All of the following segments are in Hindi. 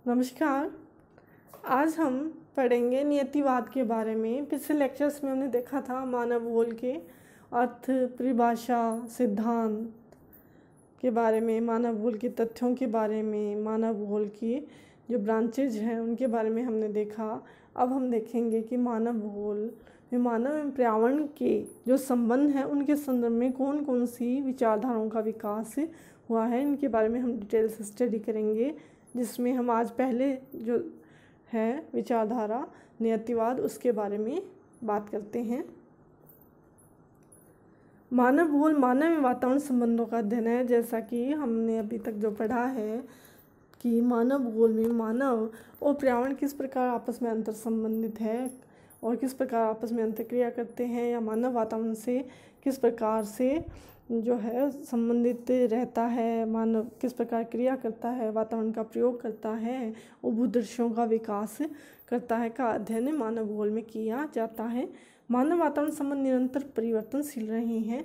नमस्कार। आज हम पढ़ेंगे नियतिवाद के बारे में। पिछले लेक्चर्स में हमने देखा था मानव भूगोल के अर्थ, परिभाषा, सिद्धांत के बारे में, मानव भूगोल के तथ्यों के बारे में, मानव भूगोल की जो ब्रांचेज हैं उनके बारे में हमने देखा। अब हम देखेंगे कि मानव भूगोल में मानव एवं पर्यावरण के जो संबंध हैं उनके संदर्भ में कौन कौन सी विचारधाराओं का विकास हुआ है, इनके बारे में हम डिटेल से स्टडी करेंगे। जिसमें हम आज पहले जो है विचारधारा नियतिवाद उसके बारे में बात करते हैं। मानव भूगोल मानव एवं वातावरण संबंधों का अध्ययन है। जैसा कि हमने अभी तक जो पढ़ा है कि मानव भूगोल में मानव और पर्यावरण किस प्रकार आपस में अंतर संबंधित है और किस प्रकार आपस में अंतर्क्रिया करते हैं, या मानव वातावरण से किस प्रकार से जो है संबंधित रहता है, मानव किस प्रकार क्रिया करता है, वातावरण का प्रयोग करता है और भूदृश्यों का विकास करता है का अध्ययन मानव भूगोल में किया जाता है। मानव वातावरण संबंध निरंतर परिवर्तनशील रहे हैं।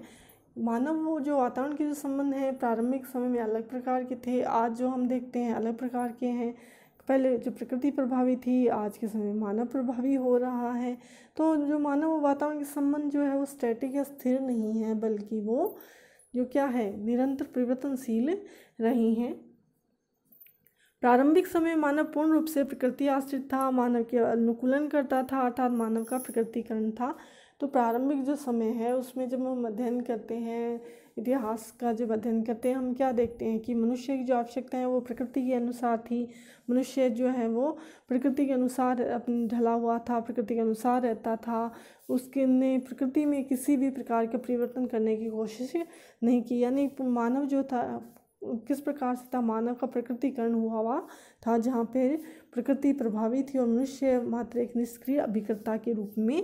मानव वो जो वातावरण के जो संबंध हैं प्रारंभिक समय में अलग प्रकार के थे, आज जो हम देखते हैं अलग प्रकार के हैं। पहले जो प्रकृति प्रभावी थी, आज के समय में मानव प्रभावी हो रहा है। तो जो मानव वातावरण के संबंध जो है वो स्टैटिक या स्थिर नहीं है, बल्कि वो जो क्या है निरंतर परिवर्तनशील रही हैं। प्रारंभिक समय मानव पूर्ण रूप से प्रकृति आश्रित था, मानव के अनुकूलन करता था, अर्थात मानव का प्रकृतिकरण था। तो प्रारंभिक जो समय है उसमें जब हम अध्ययन करते हैं, इतिहास का जब अध्ययन करते हैं, हम क्या देखते हैं कि मनुष्य की जो आवश्यकता है वो प्रकृति के अनुसार थी। मनुष्य जो है वो प्रकृति के अनुसार अपने ढला हुआ था, प्रकृति के अनुसार रहता था। उसके ने प्रकृति में किसी भी प्रकार के परिवर्तन करने की कोशिश नहीं की। यानी मानव जो था किस प्रकार से था, मानव का प्रकृतिकरण हुआ था, जहाँ पे प्रकृति प्रभावी थी और मनुष्य मात्र एक निष्क्रिय अभिकर्ता के रूप में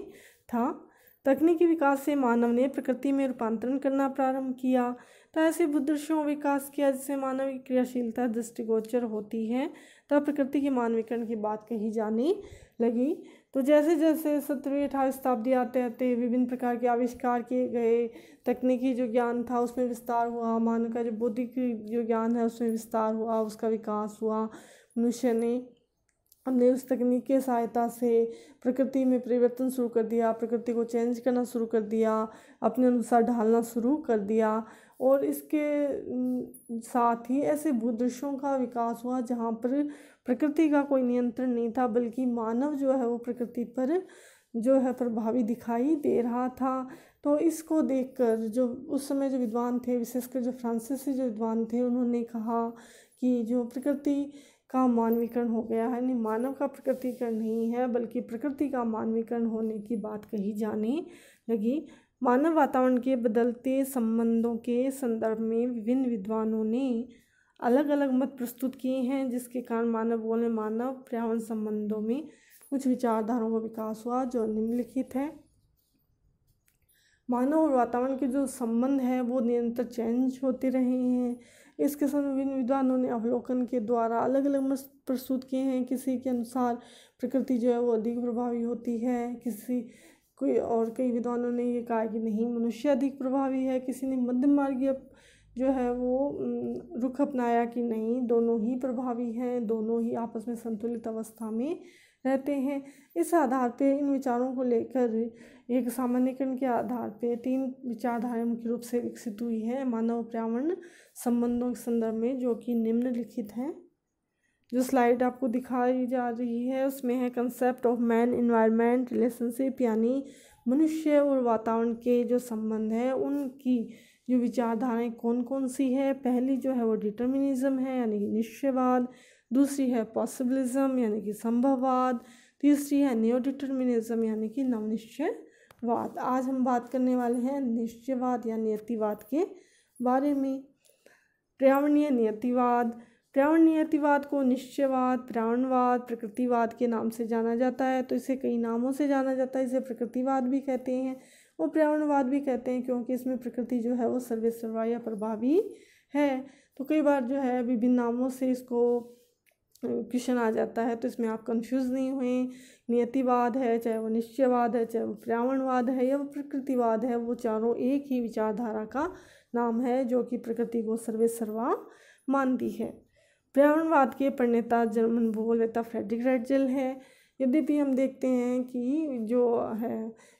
था। तकनीकी विकास से मानव ने प्रकृति में रूपांतरण करना प्रारंभ किया, तो ऐसे भूदृश्यों विकास किया जिससे मानव की क्रियाशीलता दृष्टिगोचर होती है, तब प्रकृति के मानवीकरण की बात कही जाने लगी। तो जैसे जैसे 17वीं 18वीं शताब्दी आते आते विभिन्न प्रकार के आविष्कार किए गए, तकनीकी जो ज्ञान था उसमें विस्तार हुआ, मानव का जो बौद्धिक जो ज्ञान है उसमें विस्तार हुआ, उसका विकास हुआ। मनुष्य ने हमने उस तकनीक के सहायता से प्रकृति में परिवर्तन शुरू कर दिया, प्रकृति को चेंज करना शुरू कर दिया, अपने अनुसार ढालना शुरू कर दिया। और इसके साथ ही ऐसे भूदृश्यों का विकास हुआ जहाँ पर प्रकृति का कोई नियंत्रण नहीं था, बल्कि मानव जो है वो प्रकृति पर जो है प्रभावी दिखाई दे रहा था। तो इसको देखकर जो उस समय जो विद्वान थे, विशेषकर जो फ्रांसीसी जो विद्वान थे, उन्होंने कहा कि जो प्रकृति का मानवीकरण हो गया है, नहीं मानव का प्रकृतिकरण नहीं है बल्कि प्रकृति का मानवीकरण होने की बात कही जाने लगी। मानव वातावरण के बदलते संबंधों के संदर्भ में विभिन्न विद्वानों ने अलग अलग मत प्रस्तुत किए हैं, जिसके कारण मानव भूगोल में मानव पर्यावरण संबंधों में कुछ विचारधाराओं का विकास हुआ जो निम्नलिखित है। मानव और वातावरण के जो संबंध है वो निरंतर चेंज होते रहे हैं। इसके साथ विभिन्न विद्वानों ने अवलोकन के द्वारा अलग अलग मत प्रस्तुत किए हैं। किसी के अनुसार प्रकृति जो है वो अधिक प्रभावी होती है, किसी कोई और कई विद्वानों ने ये कहा कि नहीं मनुष्य अधिक प्रभावी है। किसी ने मध्यम मार्गीय जो है वो रुख अपनाया कि नहीं दोनों ही प्रभावी हैं, दोनों ही आपस में संतुलित अवस्था में रहते हैं। इस आधार पे इन विचारों को लेकर एक सामान्यीकरण के आधार पे 3 विचारधाराएं मुख्य रूप से विकसित हुई है मानव पर्यावरण संबंधों के संदर्भ में, जो कि निम्नलिखित हैं। जो स्लाइड आपको दिखाई जा रही है उसमें है concept of man environment relationship, यानी मनुष्य और वातावरण के जो संबंध है उनकी जो विचारधाराएं कौन कौन सी है। पहली जो है वो डिटर्मिनिज्म है यानी कि निश्चयवाद, दूसरी है पॉसिबिलिज्म यानी कि संभववाद, तीसरी है नियो डिटर्मिनिज्म यानी कि नवनिश्चयवाद। आज हम बात करने वाले हैं निश्चयवाद या नियतिवाद के बारे में। पर्यावरणीय नियतिवाद। पर्यावरण नियतिवाद को निश्चयवाद, पर्यावरणवाद, प्रकृतिवाद के नाम से जाना जाता है। तो इसे कई नामों से जाना जाता है। इसे प्रकृतिवाद भी कहते हैं और पर्यावरणवाद भी कहते हैं, क्योंकि इसमें प्रकृति जो है वो सर्वेसर्वा या प्रभावी है। तो कई बार जो है विभिन्न नामों से इसको क्वेश्चन आ जाता है, तो इसमें आप कंफ्यूज नहीं हुए। नियतिवाद है, चाहे वो निश्चयवाद है, चाहे वो पर्यावरणवाद है या वो प्रकृतिवाद है, वो चारों एक ही विचारधारा का नाम है जो कि प्रकृति को सर्वेसर्वा मानती है। पर्यावरणवाद के प्रणेता जर्मन भूगोलवेत्ता फ्रेडरिक रेटजेल है। यद्यपि हम देखते हैं कि जो है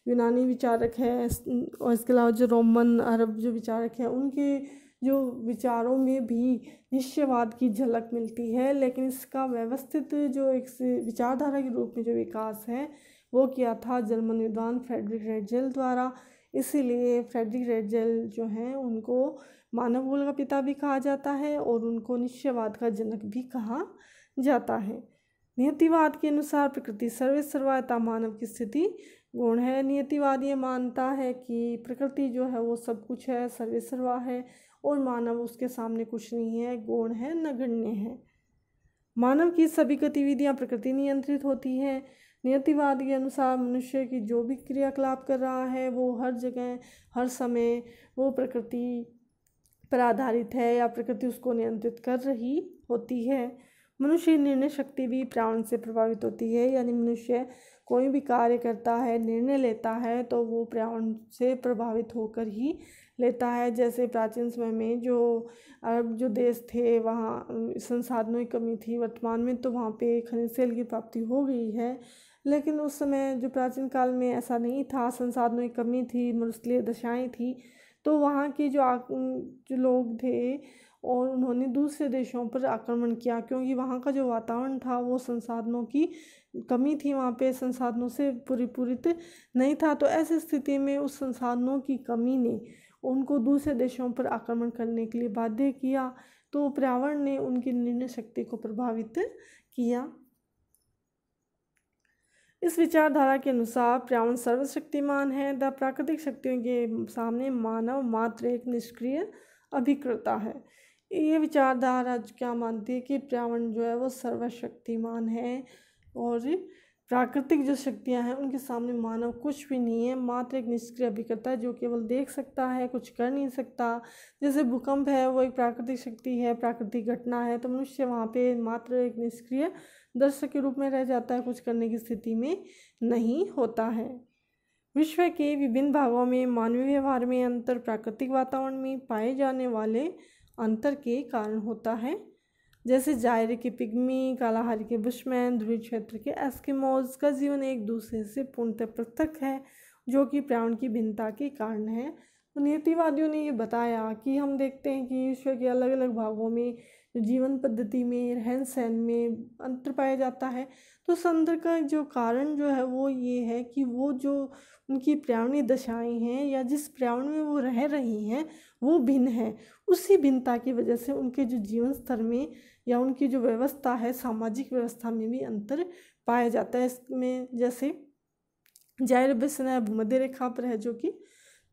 यूनानी विचारक है और इसके अलावा जो रोमन अरब जो विचारक हैं उनके जो विचारों में भी निश्चयवाद की झलक मिलती है, लेकिन इसका व्यवस्थित जो एक विचारधारा के रूप में जो विकास है वो किया था जर्मन विद्वान फ्रेडरिक रेटजेल द्वारा। इसीलिए फ्रेडरिक रेटजेल जो हैं उनको मानव भूगोल का पिता भी कहा जाता है और उनको निश्चयवाद का जनक भी कहा जाता है। नियतिवाद के अनुसार प्रकृति सर्वे सर्वथा मानव की स्थिति गुण है। नियतिवाद ये मानता है कि प्रकृति जो है वो सब कुछ है, सर्वे सर्वा है और मानव उसके सामने कुछ नहीं है, गौण है, नगण्य है। मानव की सभी गतिविधियां प्रकृति नियंत्रित होती है। नियतिवाद के अनुसार मनुष्य की जो भी क्रियाकलाप कर रहा है वो हर जगह हर समय वो प्रकृति पर आधारित है या प्रकृति उसको नियंत्रित कर रही होती है। मनुष्य की निर्णय शक्ति भी पर्यावरण से प्रभावित होती है, यानी मनुष्य कोई भी कार्य करता है, निर्णय लेता है तो वो पर्यावरण से प्रभावित होकर ही लेता है। जैसे प्राचीन समय में जो अरब जो देश थे वहाँ संसाधनों की कमी थी, वर्तमान में तो वहाँ पे खनिज तेल की प्राप्ति हो गई है, लेकिन उस समय जो प्राचीन काल में ऐसा नहीं था, संसाधनों की कमी थी, मरुस्थलीय दशाएँ थी, तो वहाँ के जो लोग थे और उन्होंने दूसरे देशों पर आक्रमण किया, क्योंकि वहाँ का जो वातावरण था वो संसाधनों की कमी थी, वहाँ पे संसाधनों से पूरित नहीं था। तो ऐसी स्थिति में उस संसाधनों की कमी ने उनको दूसरे देशों पर आक्रमण करने के लिए बाध्य किया, तो पर्यावरण ने उनकी निर्णय शक्ति को प्रभावित किया। इस विचारधारा के अनुसार पर्यावरण सर्वशक्तिमान है तथा प्राकृतिक शक्तियों के सामने मानव मात्र एक निष्क्रिय अभिकर्ता है। ये विचारधारा क्या मानती है कि पर्यावरण जो है वो सर्वशक्तिमान है और प्राकृतिक जो शक्तियां हैं उनके सामने मानव कुछ भी नहीं है, मात्र एक निष्क्रिय अभिकर्ता है जो केवल देख सकता है, कुछ कर नहीं सकता। जैसे भूकंप है वो एक प्राकृतिक शक्ति है, प्राकृतिक घटना है, तो मनुष्य वहाँ पे मात्र एक निष्क्रिय दर्शक के रूप में रह जाता है, कुछ करने की स्थिति में नहीं होता है। विश्व के विभिन्न भागों में मानवीय व्यवहार में अंतर प्राकृतिक वातावरण में पाए जाने वाले अंतर के कारण होता है। जैसे जायरे के पिग्मी, कालाहारी के बुशमैन, ध्रुवीय क्षेत्र के एस्किमोज का जीवन एक दूसरे से पूर्णतः पृथक है, जो कि पर्यावरण की भिन्नता के कारण है। तो नियतिवादियों ने ये बताया कि हम देखते हैं कि विश्व के अलग अलग भागों में जीवन पद्धति में, रहन सहन में अंतर पाया जाता है। तो उस अंतर का जो कारण जो है वो ये है कि वो जो उनकी पर्यावरणीय दशाएं हैं या जिस पर्यावरण में वो रह रही हैं वो भिन्न है। उसी भिन्नता की वजह से उनके जो जीवन स्तर में या उनकी जो व्यवस्था है, सामाजिक व्यवस्था में भी अंतर पाया जाता है। इसमें जैसे जायर बेसिन भूमध्य रेखा पर है जो कि,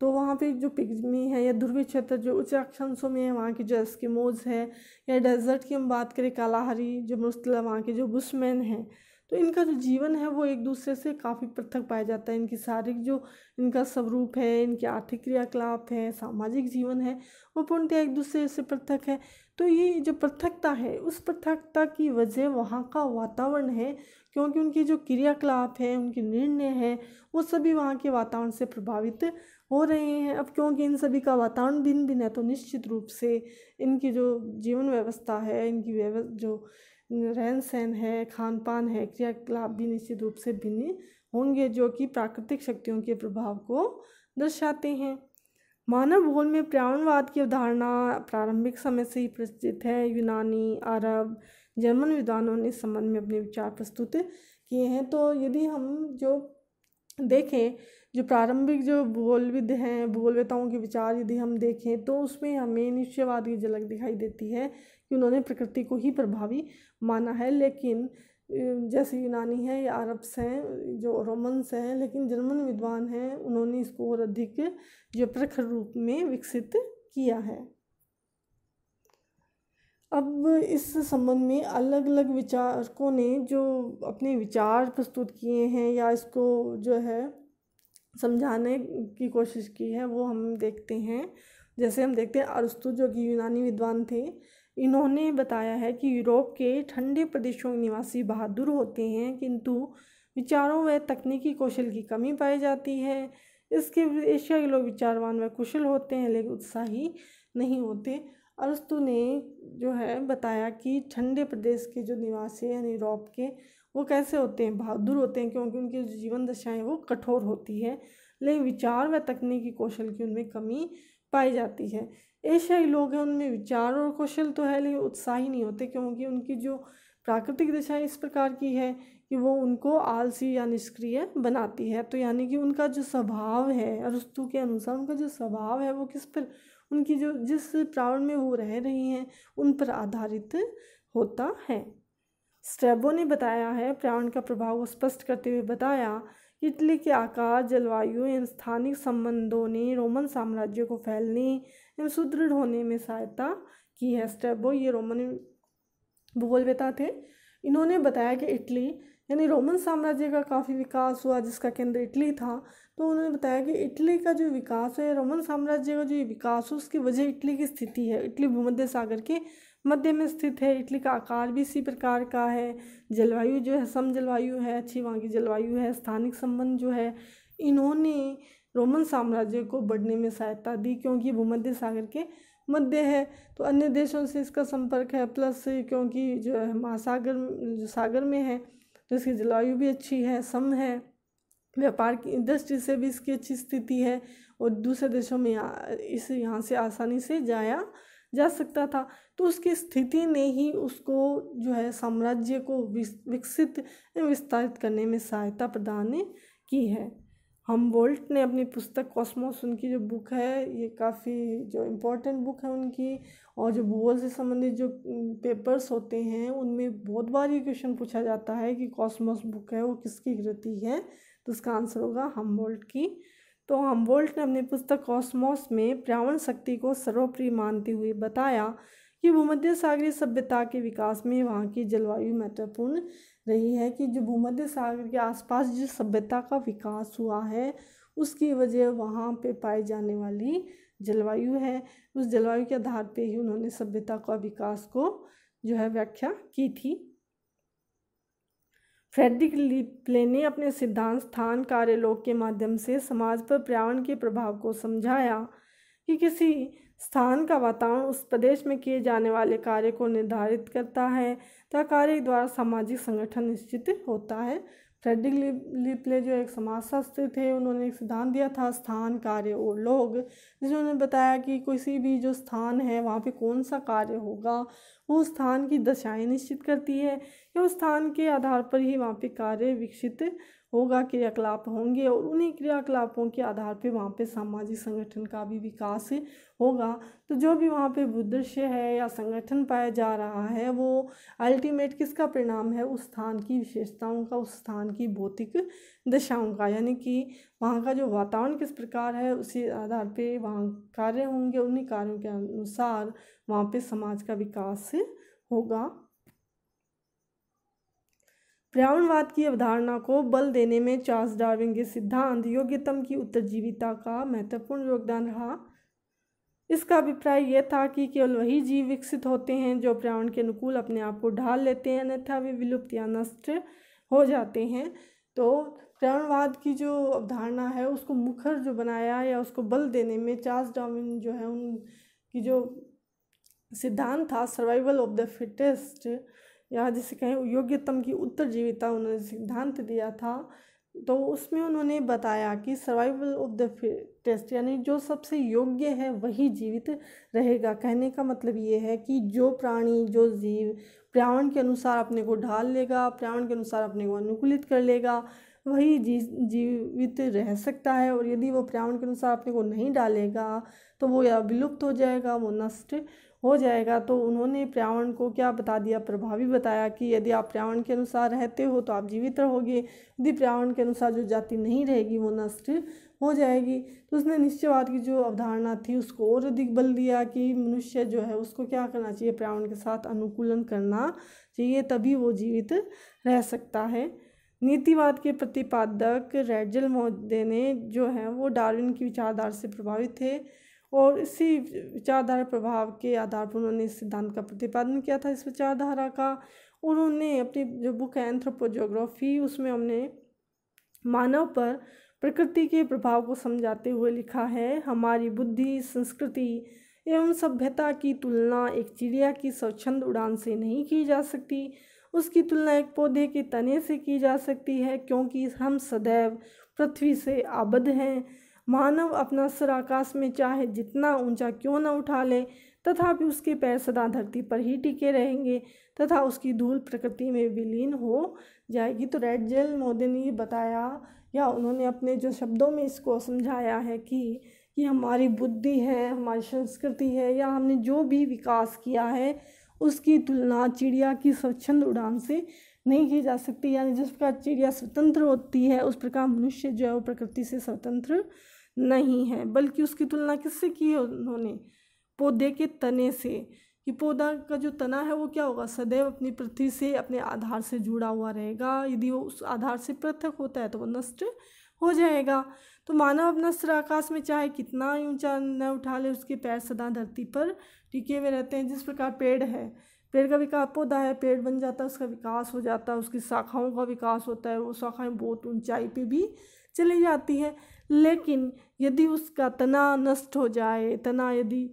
तो वहाँ पे जो पिग्मी है या ध्रुवीय क्षेत्र जो उच्च अक्षांशों में है वहाँ के जो एस्किमोज है, या डेजर्ट की हम बात करें कालाहारी जो मरुस्थलीय वहाँ के जो बुशमैन हैं, तो इनका जो जीवन है वो एक दूसरे से काफ़ी पृथक पाया जाता है। इनकी शारीरिक जो इनका स्वरूप है, इनके आर्थिक क्रियाकलाप है, सामाजिक जीवन है, वो पूर्णतः एक दूसरे से पृथक है। तो ये जो पृथकता है उस पृथकता की वजह वहाँ का वातावरण है, क्योंकि उनकी जो क्रियाकलाप है, उनके निर्णय है, वो सभी वहाँ के वातावरण से प्रभावित हो रहे हैं। अब क्योंकि इन सभी का वातावरण भिन्न भिन्न है तो निश्चित रूप से इनकी जो जीवन व्यवस्था है, इनकी जो रहन सहन है, खान पान है, क्रियाकलाप भी निश्चित रूप से भिन्न होंगे, जो कि प्राकृतिक शक्तियों के प्रभाव को दर्शाते हैं। मानव भूगोल में पर्यावरणवाद की अवधारणा प्रारंभिक समय से ही प्रचलित है। यूनानी, अरब, जर्मन विद्वानों ने इस संबंध में अपने विचार प्रस्तुत किए हैं। तो यदि हम जो देखें जो प्रारंभिक जो भूगोलविद हैं, भूगोलवेताओं के विचार यदि हम देखें तो उसमें हमें निश्चयवाद की झलक दिखाई देती है कि उन्होंने प्रकृति को ही प्रभावी माना है। लेकिन जैसे यूनानी है या अरब्स हैं, जो रोमन्स हैं, लेकिन जर्मन विद्वान हैं, उन्होंने इसको और अधिक जो प्रखर रूप में विकसित किया है। अब इस संबंध में अलग अलग विचारकों ने जो अपने विचार प्रस्तुत किए हैं या इसको जो है समझाने की कोशिश की है वो हम देखते हैं। जैसे हम देखते हैं अरस्तु जो कि यूनानी विद्वान थे, इन्होंने बताया है कि यूरोप के ठंडे प्रदेशों के निवासी बहादुर होते हैं, किंतु विचारों व तकनीकी कौशल की कमी पाई जाती है। इसके एशिया के लोग विचारवान व कुशल होते हैं लेकिन उत्साही नहीं होते। अरस्तु ने जो है बताया कि ठंडे प्रदेश के जो निवासी यानी यूरोप के वो कैसे होते हैं, बहादुर होते हैं, क्योंकि उनकी जो जीवन दशाएं वो कठोर होती है, लेकिन विचार व तकनीकी कौशल की उनमें कमी पाई जाती है। एशियाई लोग हैं, उनमें विचार और कौशल तो है लेकिन उत्साही नहीं होते, क्योंकि उनकी जो प्राकृतिक दशाएं इस प्रकार की है कि वो उनको आलसी या निष्क्रिय बनाती है। तो यानी कि उनका जो स्वभाव है, अरस्तु के अनुसार उनका जो स्वभाव है वो किस पर, उनकी जो जिस प्रावण में वो रह रही हैं उन पर आधारित होता है। स्ट्रैबो ने बताया है, प्रावण का प्रभाव को स्पष्ट करते हुए बताया, इटली के आकार, जलवायु एवं स्थानिक संबंधों ने रोमन साम्राज्य को फैलने एवं सुदृढ़ होने में सहायता की है। स्ट्रैबो ये रोमन भूगोलवेता थे। इन्होंने बताया कि इटली यानी रोमन साम्राज्य का काफ़ी विकास हुआ, जिसका केंद्र इटली था। तो उन्होंने बताया कि इटली का जो विकास है, रोमन साम्राज्य का जो विकास है, उसकी वजह इटली की स्थिति है। इटली भूमध्य सागर के मध्य में स्थित है, इटली का आकार भी इसी प्रकार का है, जलवायु जो है सम जलवायु है, अच्छी वहाँ की जलवायु है, स्थानिक संबंध जो है, इन्होंने रोमन साम्राज्य को बढ़ने में सहायता दी, क्योंकि भूमध्य सागर के मध्य है तो अन्य देशों से इसका संपर्क है, प्लस क्योंकि जो है महासागर जो सागर में है तो इसकी जलवायु भी अच्छी है, सम है, व्यापार की दृष्टि से भी इसकी अच्छी स्थिति है और दूसरे देशों में यहाँ से आसानी से जाया जा सकता था। तो उसकी स्थिति ने ही उसको जो है साम्राज्य को विकसित विस्तारित करने में सहायता प्रदान की है। हमबोल्ट ने अपनी पुस्तक कॉस्मोस, उनकी जो बुक है ये काफ़ी जो इम्पोर्टेंट बुक है उनकी, और जो भूगोल से संबंधित जो पेपर्स होते हैं उनमें बहुत बार ये क्वेश्चन पूछा जाता है कि कॉस्मोस बुक है वो किसकी कृति है, तो उसका आंसर होगा हमबोल्ट की। तो हमबोल्ट ने अपनी पुस्तक कॉस्मोस में पर्यावरण शक्ति को सर्वोपरि मानते हुए बताया कि भूमध्य सागरीय सभ्यता के विकास में वहाँ की जलवायु महत्वपूर्ण रही है, कि जो भूमध्य सागर के आसपास जिस सभ्यता का विकास हुआ है उसकी वजह वहाँ पे पाई जाने वाली जलवायु है। उस जलवायु के आधार पे ही उन्होंने सभ्यता का विकास को जो है व्याख्या की थी। फ्रेडरिक लिप्ले ने अपने सिद्धांत स्थान कार्य लोक के माध्यम से समाज पर पर्यावरण के प्रभाव को समझाया कि किसी स्थान का वातावरण उस प्रदेश में किए जाने वाले कार्य को निर्धारित करता है तथा कार्य द्वारा सामाजिक संगठन निश्चित होता है। फ्रेडरिक लिप्ले जो एक समाजशास्त्री थे, उन्होंने एक सिद्धांत दिया था स्थान कार्य और लोग, जिसमें उन्होंने बताया कि किसी भी जो स्थान है वहाँ पे कौन सा कार्य होगा वो स्थान की दशाएं निश्चित करती है, या उस स्थान के आधार पर ही वहाँ पे कार्य विकसित होगा, क्रियाकलाप होंगे और उन्हीं क्रियाकलापों के आधार पे वहाँ पे सामाजिक संगठन का भी विकास होगा। तो जो भी वहाँ पे भूदृश्य है या संगठन पाया जा रहा है वो अल्टीमेट किसका परिणाम है, उस स्थान की विशेषताओं का, उस स्थान की भौतिक दशाओं का, यानी कि वहाँ का जो वातावरण किस प्रकार है उसी आधार पे वहाँ कार्य होंगे, उन्हीं कार्यों के अनुसार वहाँ पे समाज का विकास होगा। पर्यावरणवाद की अवधारणा को बल देने में चार्ल्स डार्विन के सिद्धांत योग्यतम की उत्तरजीविता का महत्वपूर्ण योगदान रहा। इसका अभिप्राय यह था कि केवल वही जीव विकसित होते हैं जो पर्यावरण के अनुकूल अपने आप को ढाल लेते हैं, अन्यथा वे विलुप्त या नष्ट हो जाते हैं। तो पर्यावरणवाद की जो अवधारणा है उसको मुखर जो बनाया या उसको बल देने में चार्ल्स डार्विन जो है उनकी जो सिद्धांत था सर्वाइवल ऑफ द फिटेस्ट, या जिसे कहें योग्यतम की उत्तरजीविता, उन्होंने सिद्धांत दिया था। तो उसमें उन्होंने बताया कि सर्वाइवल ऑफ द फिटेस्ट यानी जो सबसे योग्य है वही जीवित रहेगा। कहने का मतलब ये है कि जो प्राणी जो जीव पर्यावरण के अनुसार अपने को ढाल लेगा, पर्यावरण के अनुसार अपने को अनुकूलित कर लेगा, वही जीवित रह सकता है, और यदि वो पर्यावरण के अनुसार अपने को नहीं डालेगा तो वो या विलुप्त हो जाएगा, वो नष्ट हो जाएगा। तो उन्होंने पर्यावरण को क्या बता दिया, प्रभावी बताया कि यदि आप पर्यावरण के अनुसार रहते हो तो आप जीवित रहोगे, यदि पर्यावरण के अनुसार जो जाति नहीं रहेगी वो नष्ट हो जाएगी। तो उसने निश्चयवाद की जो अवधारणा थी उसको और अधिक बल दिया कि मनुष्य जो है उसको क्या करना चाहिए, पर्यावरण के साथ अनुकूलन करना चाहिए, तभी वो जीवित रह सकता है। नीतिवाद के प्रतिपादक रैडजल महोदय ने जो है वो डार्विन की विचारधारा से प्रभावित थे और इसी विचारधारा प्रभाव के आधार पर उन्होंने इस सिद्धांत का प्रतिपादन किया था। इस विचारधारा का उन्होंने अपनी जो बुक है एंथ्रोपोजियोग्राफी, उसमें हमने मानव पर प्रकृति के प्रभाव को समझाते हुए लिखा है, हमारी बुद्धि, संस्कृति एवं सभ्यता की तुलना एक चिड़िया की स्वच्छंद उड़ान से नहीं की जा सकती। उसकी तुलना एक पौधे के तने से की जा सकती है, क्योंकि हम सदैव पृथ्वी से आबद्ध हैं। मानव अपना सिर आकाश में चाहे जितना ऊंचा क्यों न उठा ले, तथापि उसके पैर सदा धरती पर ही टिके रहेंगे तथा उसकी धूल प्रकृति में विलीन हो जाएगी। तो रैटजेल महोदय ने ये बताया, या उन्होंने अपने जो शब्दों में इसको समझाया है कि हमारी बुद्धि है, हमारी संस्कृति है, या हमने जो भी विकास किया है उसकी तुलना चिड़िया की स्वच्छंद उड़ान से नहीं की जा सकती। यानी जिस प्रकार चिड़िया स्वतंत्र होती है उस प्रकार मनुष्य जो है वो प्रकृति से स्वतंत्र नहीं है, बल्कि उसकी तुलना किससे की है उन्होंने? पौधे के तने से, कि पौधा का जो तना है वो क्या होगा, सदैव अपनी पृथ्वी से अपने आधार से जुड़ा हुआ रहेगा। यदि वो उस आधार से पृथक होता है तो वो नष्ट हो जाएगा। तो मानव अपना सिर आकाश में चाहे कितना ऊंचा न उठा ले, उसके पैर सदा धरती पर टिके हुए रहते हैं। जिस प्रकार पेड़ है, पेड़ का विकास, पौधा है, पेड़ बन जाता है, उसका विकास हो जाता है, उसकी शाखाओं का विकास होता है, वो शाखाएं बहुत ऊंचाई पे भी चली जाती है। लेकिन यदि उसका तना नष्ट हो जाए, तना यदि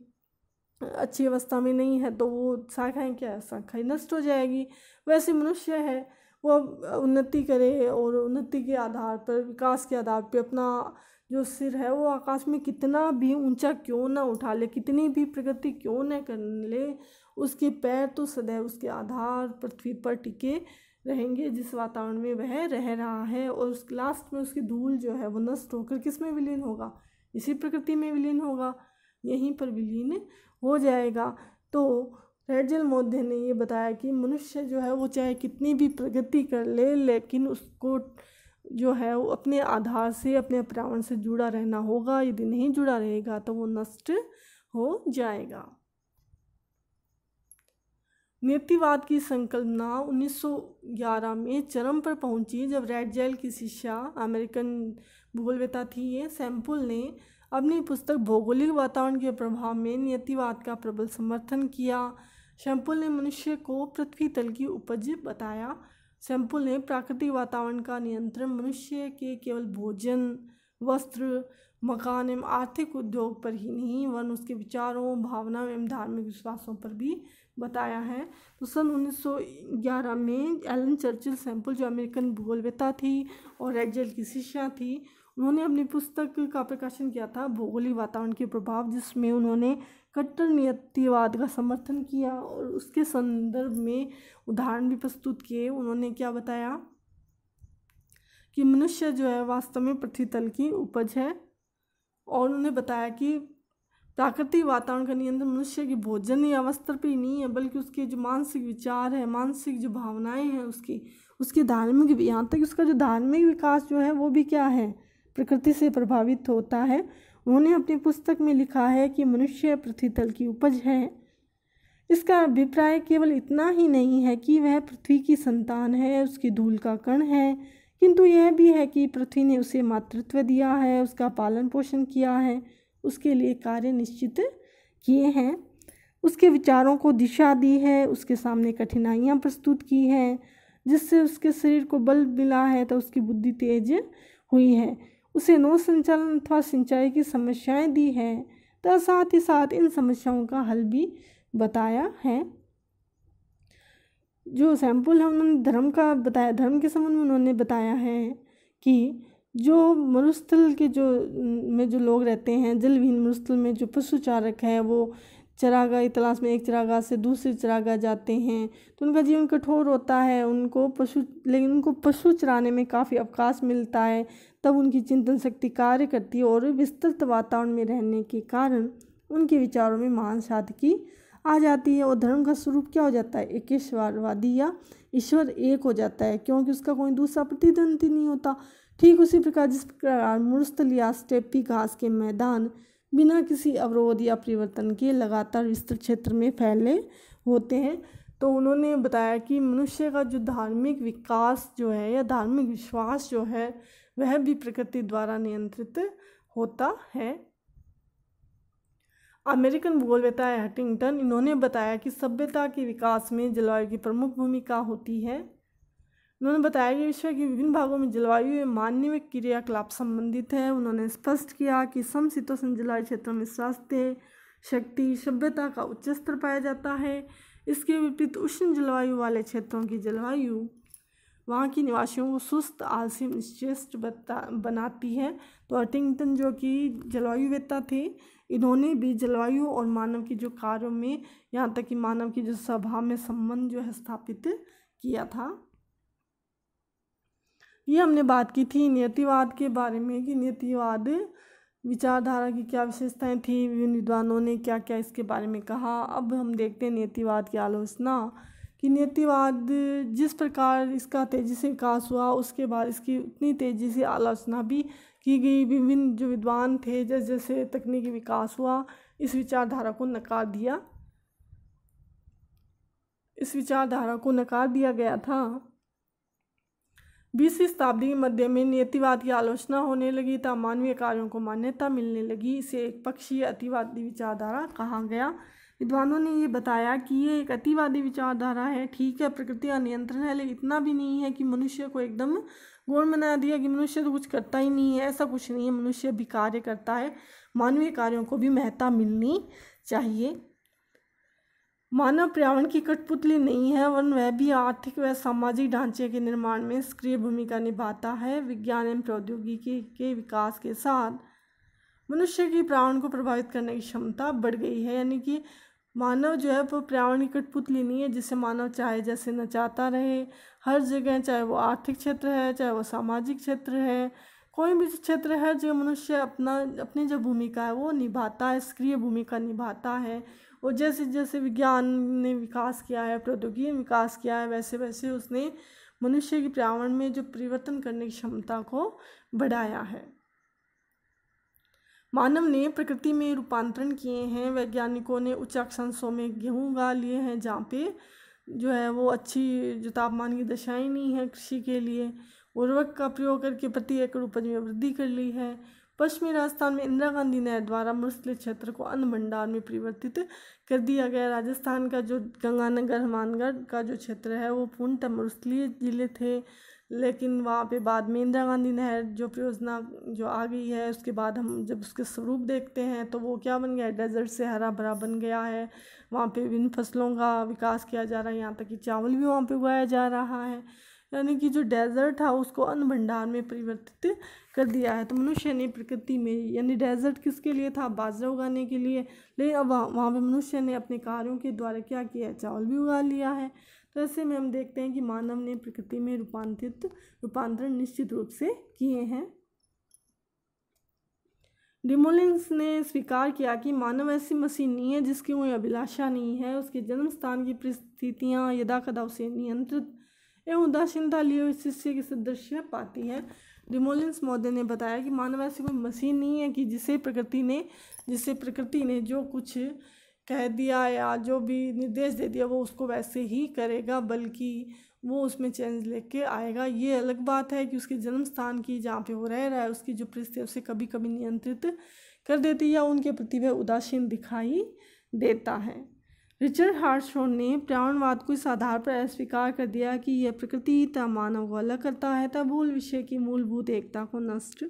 अच्छी अवस्था में नहीं है तो वो शाखाएं क्या है, शाखाएं नष्ट हो जाएगी। वैसे मनुष्य है वो उन्नति करे और उन्नति के आधार पर, विकास के आधार पर अपना जो सिर है वो आकाश में कितना भी ऊंचा क्यों ना उठा ले, कितनी भी प्रगति क्यों न कर ले, उसके पैर तो सदैव उसके आधार पृथ्वी पर टिके रहेंगे जिस वातावरण में वह रह रहा है। और उस लास्ट में उसकी धूल जो है वो नष्ट होकर किस में विलीन होगा, इसी प्रकृति में विलीन होगा, यहीं पर विलीन हो जाएगा। तो रैटजेल महोदय ने ये बताया कि मनुष्य जो है वो चाहे कितनी भी प्रगति कर ले, लेकिन उसको जो है वो अपने आधार से, अपने पर्यावरण से जुड़ा रहना होगा। यदि नहीं जुड़ा रहेगा तो वो नष्ट हो जाएगा। नियतिवाद की संकल्पना 1911 में चरम पर पहुंची, जब रैटजेल की शिष्या अमेरिकन भूगोलवेत्ता थी ये सैंपुल ने अपनी पुस्तक भौगोलिक वातावरण के प्रभाव में नियतिवाद का प्रबल समर्थन किया। सैंपुल ने मनुष्य को पृथ्वी तल की उपज बताया। सैंपुल ने प्राकृतिक वातावरण का नियंत्रण मनुष्य के केवल भोजन, वस्त्र, मकान एवं आर्थिक उद्योग पर ही नहीं, वरन उसके विचारों, भावनाओं एवं धार्मिक विश्वासों पर भी बताया है। तो सन 1911 में एलन चर्चिल सैंपुल, जो अमेरिकन भूगोलवेत्ता थी और रैटजेल की शिष्या थी, उन्होंने अपनी पुस्तक का प्रकाशन किया था भौगोलिक वातावरण के प्रभाव, जिसमें उन्होंने कट्टर नियतिवाद का समर्थन किया और उसके संदर्भ में उदाहरण भी प्रस्तुत किए। उन्होंने क्या बताया कि मनुष्य जो है वास्तव में पृथ्वी तल की उपज है, और उन्होंने बताया कि प्राकृतिक वातावरण का नियंत्रण मनुष्य की भोजन या वस्त्र पे ही नहीं है, बल्कि उसके जो मानसिक विचार है, मानसिक जो भावनाएं हैं उसकी धार्मिक, यहाँ तक उसका जो धार्मिक विकास जो है वो भी क्या है, प्रकृति से प्रभावित होता है। उन्होंने अपनी पुस्तक में लिखा है कि मनुष्य पृथ्वी तल की उपज है। इसका अभिप्राय केवल इतना ही नहीं है कि वह पृथ्वी की संतान है, उसकी धूल का कण है, किंतु यह भी है कि पृथ्वी ने उसे मातृत्व दिया है, उसका पालन पोषण किया है, उसके लिए कार्य निश्चित किए हैं, उसके विचारों को दिशा दी है, उसके सामने कठिनाइयाँ प्रस्तुत की हैं, जिससे उसके शरीर को बल मिला है तो उसकी बुद्धि तेज हुई है, उसे नौ संचालन अथवा सिंचाई की समस्याएं दी हैं, तो साथ ही साथ इन समस्याओं का हल भी बताया है। जो सैंपुल है उन्होंने धर्म का बताया, धर्म के संबंध में उन्होंने बताया है कि जो मरुस्थल के जो लोग रहते हैं, जलविहीन मरुस्थल में जो पशुचारक है, वो चरागाह की तलाश में एक चरागाह से दूसरी चरागाह जाते हैं, तो उनका जीवन कठोर होता है, लेकिन उनको पशु चराने में काफ़ी अवकाश मिलता है, तब उनकी चिंतन शक्ति कार्य करती है और विस्तृत वातावरण में रहने के कारण उनके विचारों में महान सादगी आ जाती है। और धर्म का स्वरूप क्या हो जाता है, एकेश्वरवादी या ईश्वर एक हो जाता है, क्योंकि उसका कोई दूसरा प्रतिद्वंदी नहीं होता। ठीक उसी प्रकार जिस प्रकार मरुस्थल या स्टेपी घास के मैदान बिना किसी अवरोध या परिवर्तन के लगातार विस्तृत क्षेत्र में फैले होते हैं, तो उन्होंने बताया कि मनुष्य का जो धार्मिक विकास जो है या धार्मिक विश्वास जो है वह भी प्रकृति द्वारा नियंत्रित होता है। अमेरिकन भूगोलवेत्ता हंटिंगटन, इन्होंने बताया कि सभ्यता के विकास में जलवायु की प्रमुख भूमिका होती है। उन्होंने बताया कि विश्व के विभिन्न भागों में जलवायु एवं मानवीय क्रियाकलाप संबंधित है। उन्होंने स्पष्ट किया कि समशीतोष्ण जलवायु क्षेत्रों में स्वास्थ्य, शक्ति, सभ्यता का उच्च स्तर पाया जाता है। इसके विपरीत उष्ण जलवायु वाले क्षेत्रों की जलवायु वहाँ की निवासियों को सुस्त, आलसी, निश्चेष्ट बनाती है। तो हंटिंगटन जो कि जलवायुवेत्ता थे, इन्होंने भी जलवायु और मानव की जो कार्यों में, यहाँ तक कि मानव की जो स्वभाव में संबंध जो है स्थापित किया था। ये हमने बात की थी नियतिवाद के बारे में कि नियतिवाद विचारधारा की क्या विशेषताएं थी, विभिन्न विद्वानों ने क्या क्या इसके बारे में कहा। अब हम देखते हैं नियतिवाद की आलोचना कि नियतिवाद जिस प्रकार इसका तेज़ी से विकास हुआ, उसके बाद इसकी उतनी तेज़ी से आलोचना भी की गई। विभिन्न जो विद्वान थे, जैसे जैसे तकनीकी विकास हुआ, इस विचारधारा को नकार दिया गया था। 20वीं शताब्दी के मध्य में नियतिवाद की आलोचना होने लगी तब मानवीय कार्यों को मान्यता मिलने लगी। इसे एक पक्षीय अतिवादी विचारधारा कहा गया। विद्वानों ने ये बताया कि ये एक अतिवादी विचारधारा है। ठीक है, प्रकृति का नियंत्रण है, लेकिन इतना भी नहीं है कि मनुष्य को एकदम गौण बना दिया कि मनुष्य तो कुछ करता ही नहीं है। ऐसा कुछ नहीं है, मनुष्य भी कार्य करता है। मानवीय कार्यों को भी महत्ता मिलनी चाहिए। मानव पर्यावरण की कठपुतली नहीं है, वरन वह भी आर्थिक व सामाजिक ढांचे के निर्माण में सक्रिय भूमिका निभाता है। विज्ञान एवं प्रौद्योगिकी के विकास के साथ मनुष्य की पर्यावरण को प्रभावित करने की क्षमता बढ़ गई है। यानी कि मानव जो है वो पर्यावरण की कठपुतली नहीं है जिसे मानव चाहे जैसे नचाता रहे हर जगह, चाहे वो आर्थिक क्षेत्र है, चाहे वो सामाजिक क्षेत्र है, कोई भी क्षेत्र है, हर जगह मनुष्य अपनी जो भूमिका है वो निभाता है, सक्रिय भूमिका निभाता है। और जैसे जैसे विज्ञान ने विकास किया है, प्रौद्योगिकी ने विकास किया है, वैसे वैसे उसने मनुष्य की पर्यावरण में जो परिवर्तन करने की क्षमता को बढ़ाया है। मानव ने प्रकृति में रूपांतरण किए हैं। वैज्ञानिकों ने उच्च अक्षांशों में गेहूँ उगा लिए हैं जहाँ पे जो है वो अच्छी जो तापमान की दशाएं नहीं है कृषि के लिए। उर्वरक का प्रयोग करके प्रति एकड़ उपज में वृद्धि कर ली है। पश्चिमी राजस्थान में इंदिरा गांधी नहर द्वारा मरुस्थलीय क्षेत्र को अन्न भंडार में परिवर्तित कर दिया गया। राजस्थान का जो गंगानगर, हनुमानगढ़ का जो क्षेत्र है वो पूर्णतः मरुस्थलीय जिले थे, लेकिन वहाँ पे बाद में इंदिरा गांधी नहर जो परियोजना जो आ गई है, उसके बाद हम जब उसके स्वरूप देखते हैं तो वो क्या बन गया है, डेजर्ट से हरा भरा बन गया है। वहाँ पे विभिन्न फसलों का विकास किया जा रहा है, यहाँ तक कि चावल भी वहाँ पे उगाया जा रहा है। यानी कि जो डेजर्ट था उसको अन्न भंडार में परिवर्तित कर दिया है। तो मनुष्य ने प्रकृति में, यानी डेजर्ट किसके लिए था, बाजरा उगाने के लिए, लेकिन अब वहाँ पे मनुष्य ने अपने कार्यों के द्वारा क्या किया है, चावल भी उगा लिया है। तो ऐसे में हम देखते हैं कि मानव ने प्रकृति में रूपांतरण निश्चित रूप से किए हैं। डिमोलिन्स ने स्वीकार किया कि मानव ऐसी मशीन नहीं है जिसकी कोई अभिलाषा नहीं है। उसके जन्म स्थान की परिस्थितियाँ यदाकदा उसे नियंत्रित एवं उदासीनता लिए हुए शिष्य की सदृश्य पाती है। डिमोलिन्स महोदय ने बताया कि मानव ऐसी कोई मशीन नहीं है कि जिसे प्रकृति ने जो कुछ कह दिया या जो भी निर्देश दे दिया वो उसको वैसे ही करेगा, बल्कि वो उसमें चेंज लेके आएगा। ये अलग बात है कि उसके जन्म स्थान की जहाँ पे वो रह रहा है उसकी जो परिस्थिति उसे कभी कभी नियंत्रित कर देती है या उनके प्रति वह उदासीन दिखाई देता है। रिचर्ड हार्टशॉर्न ने पर्यावरणवाद को इस आधार पर अस्वीकार कर दिया कि यह प्रकृति तथा मानव को अलग करता है तथा मूल विषय की मूलभूत एकता को नष्ट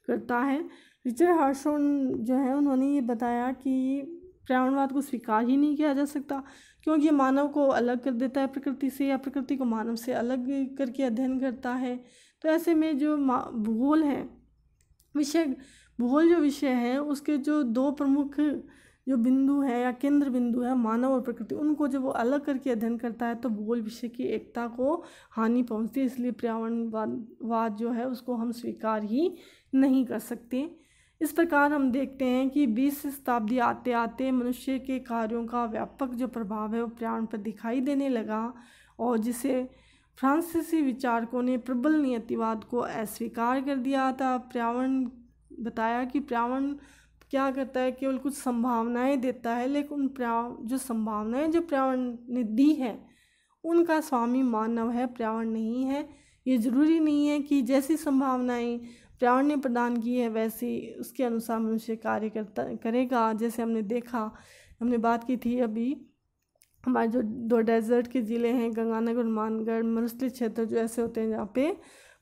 करता है। रिचर्ड हार्टशॉर्न जो है उन्होंने ये बताया कि पर्यावरणवाद को स्वीकार ही नहीं किया जा सकता क्योंकि ये मानव को अलग कर देता है प्रकृति से या प्रकृति को मानव से अलग करके अध्ययन करता है। तो ऐसे में जो भूगोल जो विषय है उसके जो दो प्रमुख जो बिंदु है या केंद्र बिंदु है मानव और प्रकृति, उनको जब वो अलग करके अध्ययन करता है तो भूगोल विषय की एकता को हानि पहुंचती है। इसलिए पर्यावरणवाद जो है उसको हम स्वीकार ही नहीं कर सकते। इस प्रकार हम देखते हैं कि 20 शताब्दी आते आते मनुष्य के कार्यों का व्यापक जो प्रभाव है वो पर्यावरण पर दिखाई देने लगा और जिसे फ्रांसीसी विचारकों ने प्रबल नियतिवाद को अस्वीकार कर दिया था। बताया कि पर्यावरण क्या करता है, केवल कुछ संभावनाएं देता है, लेकिन उन जो संभावनाएं जो पर्यावरण ने दी है उनका स्वामी मानव है, पर्यावरण नहीं है। ये ज़रूरी नहीं है कि जैसी संभावनाएं पर्यावरण ने प्रदान की है वैसे उसके अनुसार मनुष्य कार्य करेगा। जैसे हमने बात की थी अभी, हमारे जो दो डेजर्ट के ज़िले हैं गंगानगर, हनुमानगढ़, मरुस्थलीय क्षेत्र जो ऐसे होते हैं जहाँ पे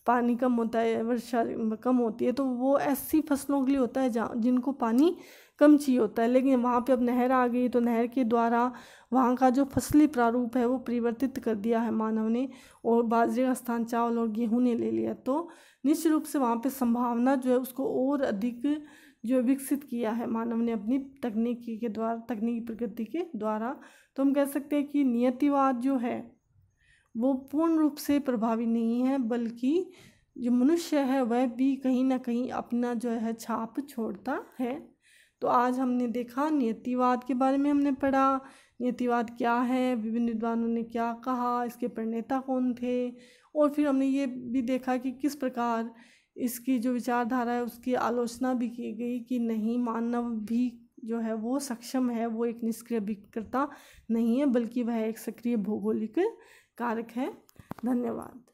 पानी कम होता है, वर्षा कम होती है, तो वो ऐसी फसलों के लिए होता है जिनको पानी कम चाहिए होता है। लेकिन वहाँ पे अब नहर आ गई तो नहर के द्वारा वहाँ का जो फसली प्रारूप है वो परिवर्तित कर दिया है मानव ने, और बाजरे का स्थान चावल और गेहूँ ने ले लिया। तो निश्चित रूप से वहाँ पे संभावना जो है उसको और अधिक जो विकसित किया है मानव ने अपनी तकनीकी के द्वारा, तकनीकी प्रगति के द्वारा। तो हम कह सकते हैं कि नियतिवाद जो है वो पूर्ण रूप से प्रभावी नहीं है, बल्कि जो मनुष्य है वह भी कहीं ना कहीं अपना जो है छाप छोड़ता है। तो आज हमने देखा नियतिवाद के बारे में, हमने पढ़ा नियतिवाद क्या है, विभिन्न विद्वानों ने क्या कहा, इसके प्रणेता कौन थे, और फिर हमने ये भी देखा कि किस प्रकार इसकी जो विचारधारा है उसकी आलोचना भी की गई कि नहीं, मानव भी जो है वो सक्षम है, वो एक निष्क्रिय अभिकर्ता नहीं है बल्कि वह एक सक्रिय भौगोलिक कारक है। धन्यवाद।